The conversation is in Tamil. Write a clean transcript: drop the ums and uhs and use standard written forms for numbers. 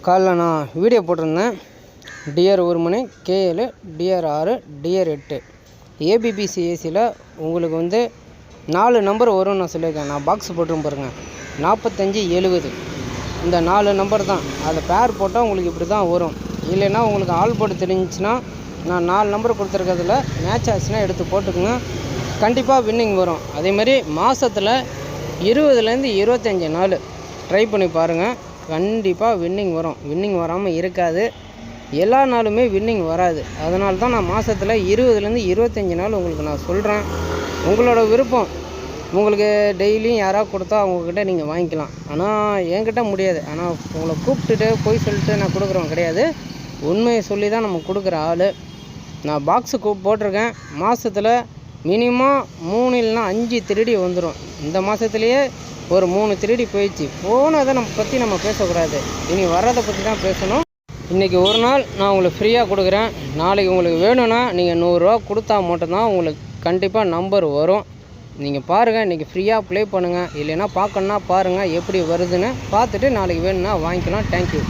காலைல நான் வீடியோ போட்டிருந்தேன். டிஆர் 1 மணி, K7, டிஆர் 6, டிஆர் 8 ஏபிபிசிஏசியில் உங்களுக்கு 4 நம்பர் வரும்னு நான் சொல்லியிருக்கேன். நான் பாக்ஸ் போட்டுரும் பாருங்கள், 45, 70 இந்த 4 நம்பர் தான். அதை பேர் போட்டால் உங்களுக்கு இப்படி தான் வரும். இல்லைன்னா உங்களுக்கு ஆல் போட்டு தெரிஞ்சிச்சுன்னா நான் 4 நம்பர் கொடுத்துருக்கிறதுல மேட்ச் ஆச்சுன்னா எடுத்து போட்டுக்குங்க, கண்டிப்பாக வின்னிங் வரும். அதேமாதிரி மாதத்தில் 20லேருந்து 25 நாள் ட்ரை பண்ணி பாருங்கள், கண்டிப்பாக வின்னிங் வரும். வின்னிங் வராமல் இருக்காது, எல்லா நாளுமே வின்னிங் வராது. அதனால தான் நான் மாதத்தில் 20லேருந்து 25 நாள் உங்களுக்கு நான் சொல்கிறேன். உங்களோட விருப்பம், உங்களுக்கு டெய்லியும் யாராவது கொடுத்தா அவங்கக்கிட்ட நீங்கள் வாங்கிக்கலாம். ஆனால் என்கிட்ட முடியாது. ஆனால் உங்களை கூப்பிட்டுட்டு போய் சொல்லிட்டு நான் கொடுக்குறவங்க கிடையாது, உண்மையை சொல்லி தான் நம்ம கொடுக்குற ஆள். நான் பாக்ஸு போட்டிருக்கேன். மாதத்தில் மினிமம் 3 இல்லைனா 5 திருடி வந்துடும். இந்த மாதத்துலேயே ஒரு 3 திருடி போயிடுச்சு. போனதை நம்ம பேசக்கூடாது, இனி வர்றதை பற்றி தான் பேசணும். இன்றைக்கி ஒரு நாள் நான் உங்களுக்கு ஃப்ரீயாக கொடுக்குறேன். நாளைக்கு உங்களுக்கு வேணும்னா நீங்கள் 100 ரூபா கொடுத்தா மட்டும்தான் உங்களுக்கு கண்டிப்பாக நம்பர் வரும். நீங்கள் பாருங்கள், இன்றைக்கி ஃப்ரீயாக ப்ளே பண்ணுங்கள். இல்லைன்னா பார்க்கணுன்னா பாருங்கள் எப்படி வருதுன்னு பார்த்துட்டு நாளைக்கு வேணும்னா வாங்கிக்கலாம். தேங்க்யூ.